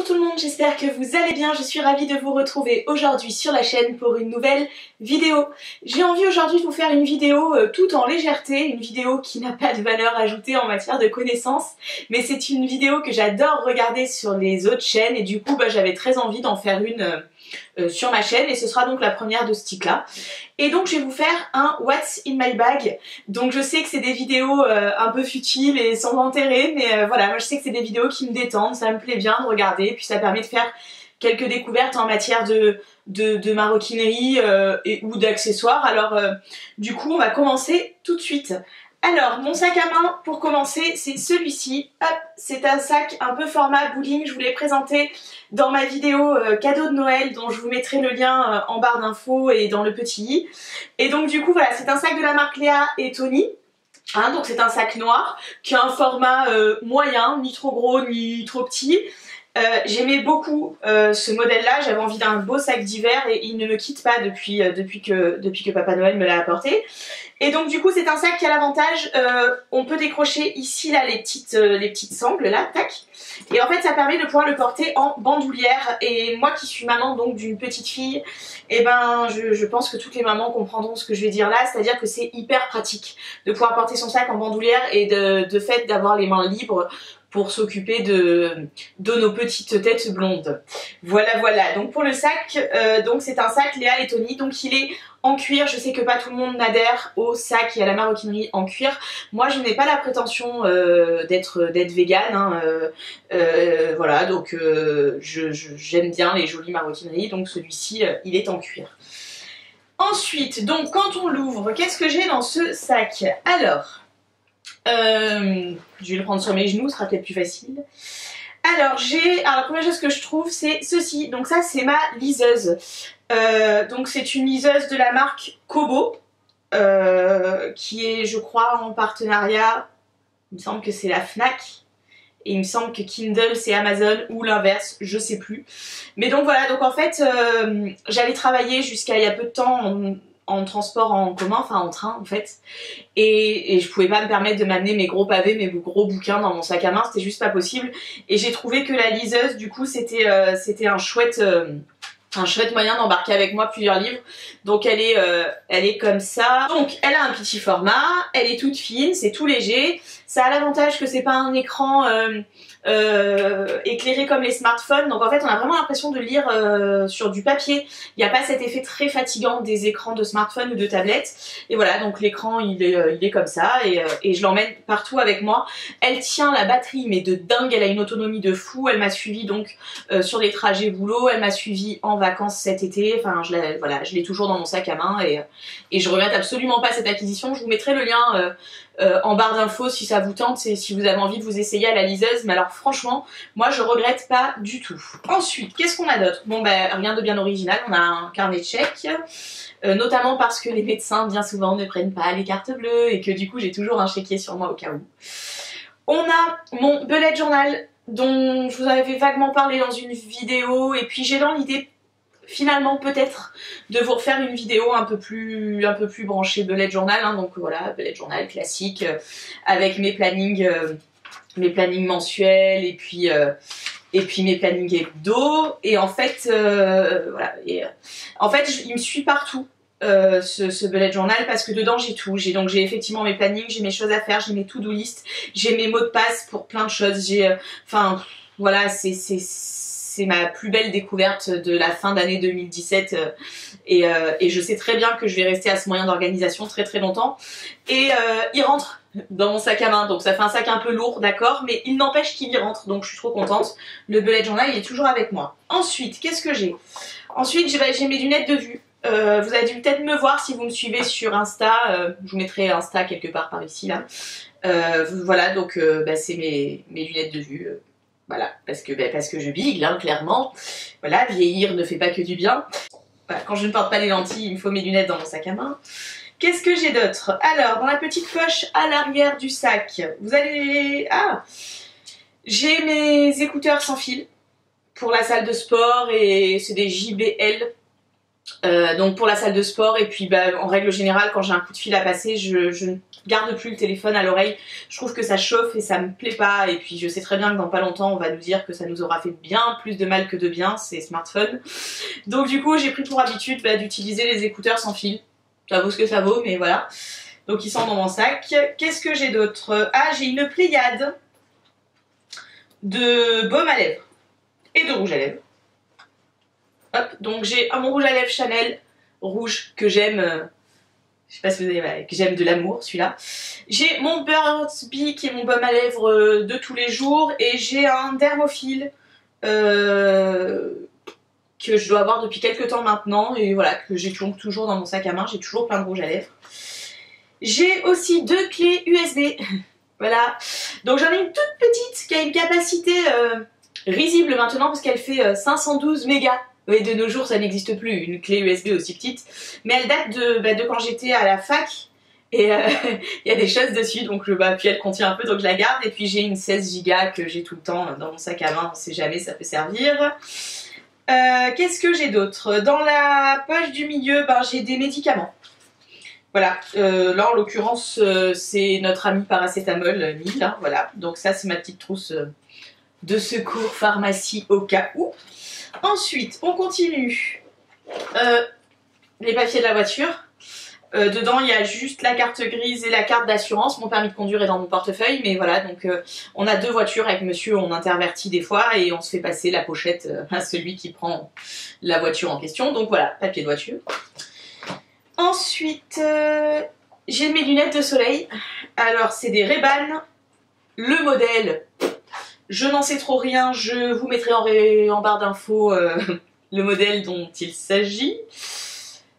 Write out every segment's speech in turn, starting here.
Bonjour tout le monde, j'espère que vous allez bien, je suis ravie de vous retrouver aujourd'hui sur la chaîne pour une nouvelle vidéo. J'ai envie aujourd'hui de vous faire une vidéo tout en légèreté, une vidéo qui n'a pas de valeur ajoutée en matière de connaissances, mais c'est une vidéo que j'adore regarder sur les autres chaînes et du coup j'avais très envie d'en faire une sur ma chaîne et ce sera donc la première de ce type là. Et donc je vais vous faire un What's in my bag. Donc je sais que c'est des vidéos un peu futiles et sans intérêt, mais voilà, moi je sais que c'est des vidéos qui me détendent, ça me plaît bien de regarder, puis ça permet de faire quelques découvertes en matière de maroquinerie ou d'accessoires. Alors du coup on va commencer tout de suite. Alors, mon sac à main, pour commencer, c'est celui-ci. Hop, c'est un sac un peu format bowling. Je vous l'ai présenté dans ma vidéo cadeau de Noël, dont je vous mettrai le lien en barre d'infos et dans le petit i. Et donc du coup, voilà, c'est un sac de la marque Léa et Tony. Hein, donc c'est un sac noir qui a un format moyen, ni trop gros ni trop petit. J'aimais beaucoup ce modèle-là, j'avais envie d'un beau sac d'hiver et il ne me quitte pas depuis que Papa Noël me l'a apporté. Et donc du coup c'est un sac qui a l'avantage, on peut décrocher ici là les petites sangles là, tac. Et en fait ça permet de pouvoir le porter en bandoulière. Et moi qui suis maman donc d'une petite fille, et ben je pense que toutes les mamans comprendront ce que je vais dire là, c'est-à-dire que c'est hyper pratique de pouvoir porter son sac en bandoulière et de fait d'avoir les mains libres pour s'occuper de nos petites têtes blondes. Voilà, donc pour le sac, donc c'est un sac Léa et Tony, donc il est en cuir. Je sais que pas tout le monde n'adhère au sac et à la maroquinerie en cuir. Moi je n'ai pas la prétention d'être végane, hein, voilà, donc j'aime bien les jolies maroquineries, donc celui-ci il est en cuir. Ensuite, donc quand on l'ouvre, qu'est-ce que j'ai dans ce sac? Alors, je vais le prendre sur mes genoux, ce sera peut-être plus facile. Alors la première chose que je trouve c'est ceci, donc ça c'est ma liseuse. Donc c'est une liseuse de la marque Kobo, qui est je crois en partenariat, il me semble que c'est la Fnac. Et il me semble que Kindle c'est Amazon ou l'inverse, je sais plus. Mais donc voilà, donc en fait j'allais travailler jusqu'à il y a peu de temps en transport en commun, enfin en train en fait, et je pouvais pas me permettre de m'amener mes gros pavés, mes gros bouquins dans mon sac à main, c'était juste pas possible. Et j'ai trouvé que la liseuse du coup c'était un chouette moyen d'embarquer avec moi plusieurs livres. Donc elle est comme ça. Donc elle a un petit format, elle est toute fine, c'est tout léger. Ça a l'avantage que c'est pas un écran éclairé comme les smartphones. Donc en fait on a vraiment l'impression de lire sur du papier. Il n'y a pas cet effet très fatigant des écrans de smartphone ou de tablette. Et voilà, donc l'écran il est comme ça et je l'emmène partout avec moi. Elle tient la batterie mais de dingue, elle a une autonomie de fou. Elle m'a suivi donc sur les trajets boulot, elle m'a suivi en vacances cet été. Enfin je l'ai toujours dans mon sac à main et je regrette absolument pas cette acquisition. Je vous mettrai le lien en barre d'infos si ça vous tente et si vous avez envie de vous essayer à la liseuse. Mais alors franchement moi je regrette pas du tout. Ensuite qu'est-ce qu'on a d'autre? Bon rien de bien original, on a un carnet de chèques, notamment parce que les médecins bien souvent ne prennent pas les cartes bleues et que du coup j'ai toujours un chéquier sur moi au cas où. On a mon bullet journal dont je vous avais vaguement parlé dans une vidéo et puis j'ai dans l'idée finalement peut-être de vous refaire une vidéo un peu plus branchée bullet journal, hein. Donc voilà, bullet journal classique avec mes plannings mensuels et puis mes plannings hebdo. Et en fait voilà, en fait il me suit partout ce bullet journal parce que dedans j'ai tout. J'ai effectivement mes plannings, j'ai mes choses à faire, j'ai mes to-do list, j'ai mes mots de passe pour plein de choses, j'ai enfin voilà, c'est ma plus belle découverte de la fin d'année 2017 et je sais très bien que je vais rester à ce moyen d'organisation très très longtemps. Et il rentre dans mon sac à main, donc ça fait un sac un peu lourd, d'accord, mais il n'empêche qu'il y rentre, donc je suis trop contente. Le bullet journal il est toujours avec moi. Ensuite, qu'est-ce que j'ai? Ensuite j'ai mes lunettes de vue. Vous avez dû peut-être me voir si vous me suivez sur Insta, je vous mettrai Insta quelque part par ici là. Voilà, donc c'est mes lunettes de vue. Voilà, parce que je bigle, hein, clairement. Voilà, vieillir ne fait pas que du bien. Voilà, quand je ne porte pas les lentilles, il me faut mes lunettes dans mon sac à main. Qu'est-ce que j'ai d'autre? Alors, dans la petite poche à l'arrière du sac, vous allez... Ah, j'ai mes écouteurs sans fil pour la salle de sport et c'est des JBL. Donc pour la salle de sport, et puis bah, en règle générale quand j'ai un coup de fil à passer, je ne garde plus le téléphone à l'oreille. Je trouve que ça chauffe et ça me plaît pas, et puis je sais très bien que dans pas longtemps on va nous dire que ça nous aura fait bien plus de mal que de bien, ces smartphones. Donc du coup j'ai pris pour habitude bah, d'utiliser les écouteurs sans fil. Ça vaut ce que ça vaut, mais voilà. Donc ils sont dans mon sac. Qu'est-ce que j'ai d'autre? Ah, j'ai une pléiade de baume à lèvres et de rouge à lèvres. Hop, donc j'ai mon rouge à lèvres Chanel rouge que j'aime, je sais pas si vous avez, que j'aime de l'amour celui-là. J'ai mon Burt's Bees qui est mon baume à lèvres de tous les jours, et j'ai un Dermophile que je dois avoir depuis quelques temps maintenant, et voilà, que j'ai toujours dans mon sac à main. J'ai toujours plein de rouge à lèvres. J'ai aussi 2 clés USB, voilà. Donc j'en ai une toute petite qui a une capacité risible maintenant parce qu'elle fait 512 mégas. Oui, de nos jours ça n'existe plus, une clé USB aussi petite, mais elle date de quand j'étais à la fac, et il y a des choses dessus, donc puis elle contient un peu, donc je la garde. Et puis j'ai une 16 Go que j'ai tout le temps dans mon sac à main, on sait jamais, ça peut servir. Qu'est-ce que j'ai d'autre? Dans la poche du milieu, j'ai des médicaments. Voilà, là en l'occurrence c'est notre ami paracétamol 1000, hein, voilà, donc ça c'est ma petite trousse de secours pharmacie au cas où. Ensuite, on continue. Les papiers de la voiture. Dedans, il y a juste la carte grise et la carte d'assurance. Mon permis de conduire est dans mon portefeuille, mais voilà, donc on a 2 voitures avec monsieur, on intervertit des fois et on se fait passer la pochette à celui qui prend la voiture en question. Donc voilà, papier de voiture. Ensuite, j'ai mes lunettes de soleil. Alors, c'est des Ray-Ban. Le modèle, je n'en sais trop rien, je vous mettrai en barre d'infos le modèle dont il s'agit.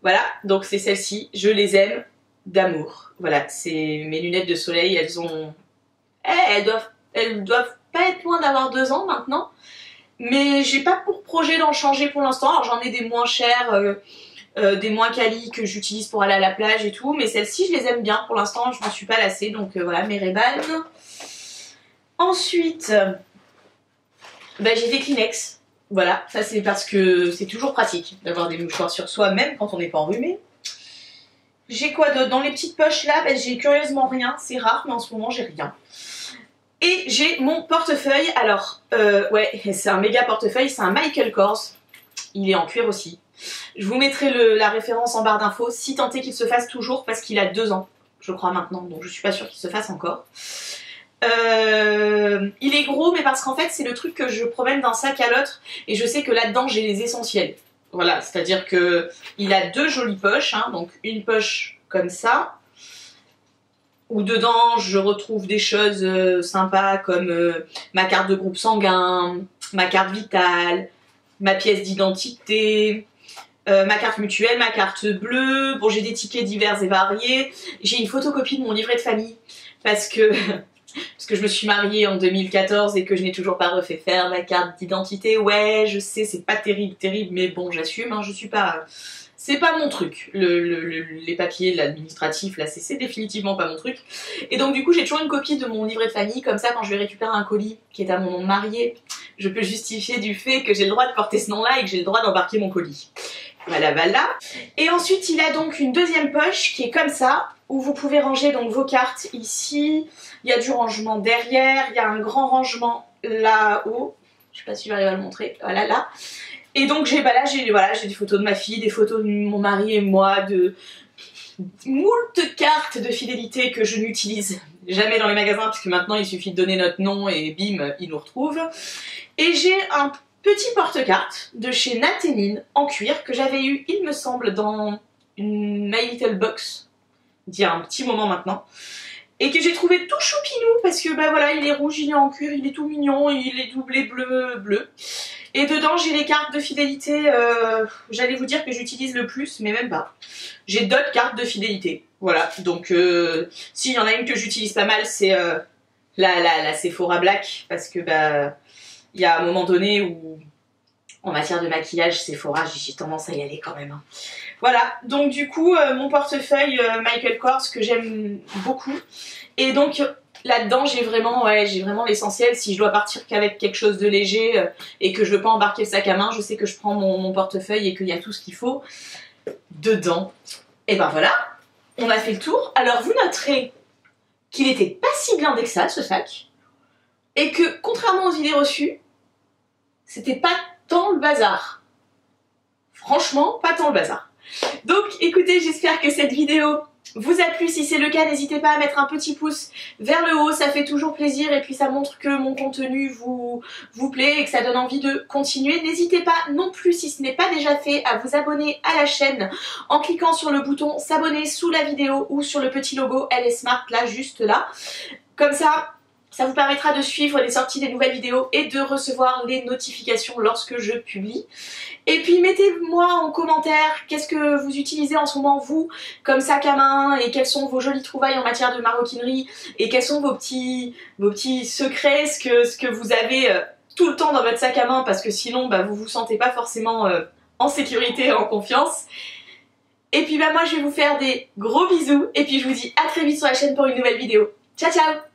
Voilà, donc c'est celle-ci, je les aime d'amour. Voilà, c'est mes lunettes de soleil, elles doivent pas être loin d'avoir 2 ans maintenant, mais j'ai pas pour projet d'en changer pour l'instant. Alors j'en ai des moins chères, des moins quali que j'utilise pour aller à la plage et tout, mais celles-ci je les aime bien pour l'instant, je m'en suis pas lassée, donc voilà, mes Ray-Ban. Ensuite, j'ai des Kleenex. Voilà, ça c'est parce que c'est toujours pratique d'avoir des mouchoirs sur soi, même quand on n'est pas enrhumé. J'ai quoi d'autre? Dans les petites poches là, j'ai curieusement rien, c'est rare, mais en ce moment j'ai rien. Et j'ai mon portefeuille, alors, ouais, c'est un méga portefeuille, c'est un Michael Kors. Il est en cuir aussi. Je vous mettrai la référence en barre d'infos, si tant est qu'il se fasse toujours, parce qu'il a 2 ans, je crois maintenant, donc je suis pas sûre qu'il se fasse encore. Il est gros, mais parce qu'en fait c'est le truc que je promène d'un sac à l'autre, et je sais que là-dedans j'ai les essentiels. Voilà, c'est-à-dire que il a 2 jolies poches, hein, donc une poche comme ça, où dedans je retrouve des choses sympas comme ma carte de groupe sanguin, ma carte vitale, ma pièce d'identité, ma carte mutuelle, ma carte bleue. Bon, j'ai des tickets divers et variés. J'ai une photocopie de mon livret de famille parce que je me suis mariée en 2014 et que je n'ai toujours pas refait faire ma carte d'identité. Ouais, je sais, c'est pas terrible, mais bon, j'assume, hein, je suis pas... C'est pas mon truc, les papiers, l'administratif, là, c'est définitivement pas mon truc. Et donc du coup, j'ai toujours une copie de mon livret de famille, comme ça, quand je vais récupérer un colis qui est à mon nom de marié, je peux justifier du fait que j'ai le droit de porter ce nom-là et que j'ai le droit d'embarquer mon colis. Voilà, voilà. Et ensuite, il a donc une deuxième poche qui est comme ça, où vous pouvez ranger donc vos cartes ici. Il y a du rangement derrière, il y a un grand rangement là-haut. Je sais pas si je vais arriver à le montrer. Voilà, là. Et donc j'ai des photos de ma fille, des photos de mon mari et moi, de moult cartes de fidélité que je n'utilise jamais dans les magasins, parce que maintenant il suffit de donner notre nom et bim, ils nous retrouvent. Et j'ai un petit porte-cartes de chez Naténine en cuir que j'avais eu, il me semble, dans une My Little Box d'il y a un petit moment maintenant, et que j'ai trouvé tout choupinou parce que voilà, il est rouge, il est en cuir, il est tout mignon, il est doublé bleu. Et dedans j'ai les cartes de fidélité, j'allais vous dire que j'utilise le plus, mais même pas. J'ai d'autres cartes de fidélité, voilà, donc s'il y en a une que j'utilise pas mal, c'est la Sephora Black, parce que il y a un moment donné où en matière de maquillage, Sephora, j'ai tendance à y aller quand même. Hein. Voilà, donc du coup, mon portefeuille Michael Kors que j'aime beaucoup. Et donc, là-dedans j'ai vraiment l'essentiel. Si je dois partir qu'avec quelque chose de léger et que je veux pas embarquer le sac à main, je sais que je prends mon portefeuille et qu'il y a tout ce qu'il faut dedans. Et ben voilà, on a fait le tour. Alors vous noterez qu'il était pas si blindé que ça, ce sac, et que contrairement aux idées reçues, c'était pas tant le bazar. Franchement, pas tant le bazar. Donc écoutez, j'espère que cette vidéo vous a plu. Si c'est le cas, n'hésitez pas à mettre un petit pouce vers le haut, ça fait toujours plaisir et puis ça montre que mon contenu vous plaît et que ça donne envie de continuer. N'hésitez pas non plus, si ce n'est pas déjà fait, à vous abonner à la chaîne en cliquant sur le bouton s'abonner sous la vidéo ou sur le petit logo LS Smart là, juste là. Comme ça vous permettra de suivre les sorties des nouvelles vidéos et de recevoir les notifications lorsque je publie. Et puis mettez-moi en commentaire qu'est-ce que vous utilisez en ce moment vous comme sac à main et quelles sont vos jolies trouvailles en matière de maroquinerie et quels sont vos petits secrets, ce que vous avez tout le temps dans votre sac à main parce que sinon bah, vous vous sentez pas forcément en sécurité et en confiance. Et puis bah moi je vais vous faire des gros bisous et puis je vous dis à très vite sur la chaîne pour une nouvelle vidéo. Ciao ciao!